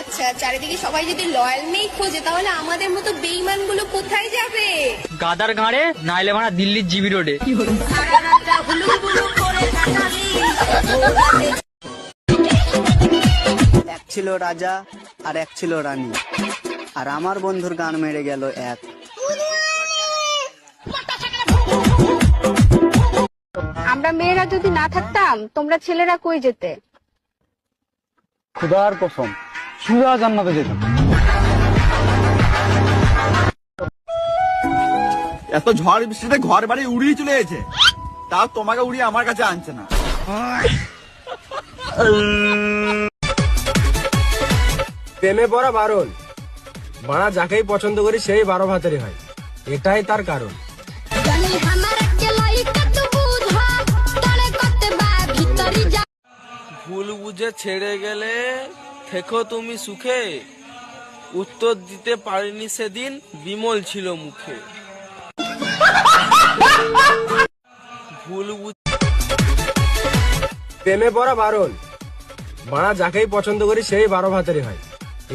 আচ্ছা, চারিদিকে সবাই যদি লয়াল মেয়ে খোঁজে তাহলে আমাদের মতো বেঈমান গুলো কোথায় যাবে? গাদার গাঁড়ে, নাইলে মারা দিল্লির জিবি রোডে। সারা রাতটা হুলুহুলু করে কাটালি। এক ছিল রাজা আর এক ছিল রানী, আর আমার বন্ধুর গান মেরে গেল এক। আমরা মেয়েরা যদি না থাকতাম তোমরা ছেলেরা কই যেতে? খুদার কসম, সুরা জান্নাতে যেতাম। এত ঝড় বৃষ্টিতে ঘর বাড়ি উড়িয়ে চলে গেছে, তাও তোমাকে উড়িয়ে আমার কাছে আনছে না। প্রেমে পড়া বারণ, বাড়া যাকেই পছন্দ করি সেই 12 ভাতেরই হয়, এটাই তার কারণ। ভুল বুঝে ছেড়ে গেলে থেকো তুমি সুখে, উত্তর দিতে পারিনি সেদিন বিমল ছিল মুখে। ভুল প্রেমে পড়া বারণ, বাড়া যাকেই পছন্দ করি সেই 12 ভাতেরই হয়,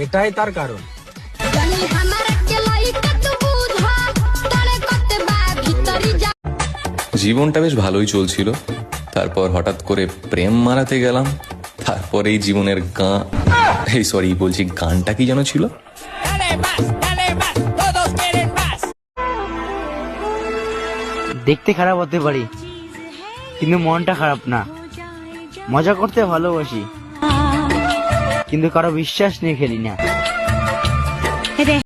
এটাই তার কারণ। জীবনটা বেশ ভালোই চলছিল, তারপর হঠাৎ করে প্রেম মারাতে গেলাম। তারপর এই জীবনের গানটা কি যেন ছিল, দেখতে খারাপ হতে পারি কিন্তু মনটা খারাপ না। মজা করতে ভালোবাসি কিন্তু কারো বিশ্বাস নিয়ে খেলি না।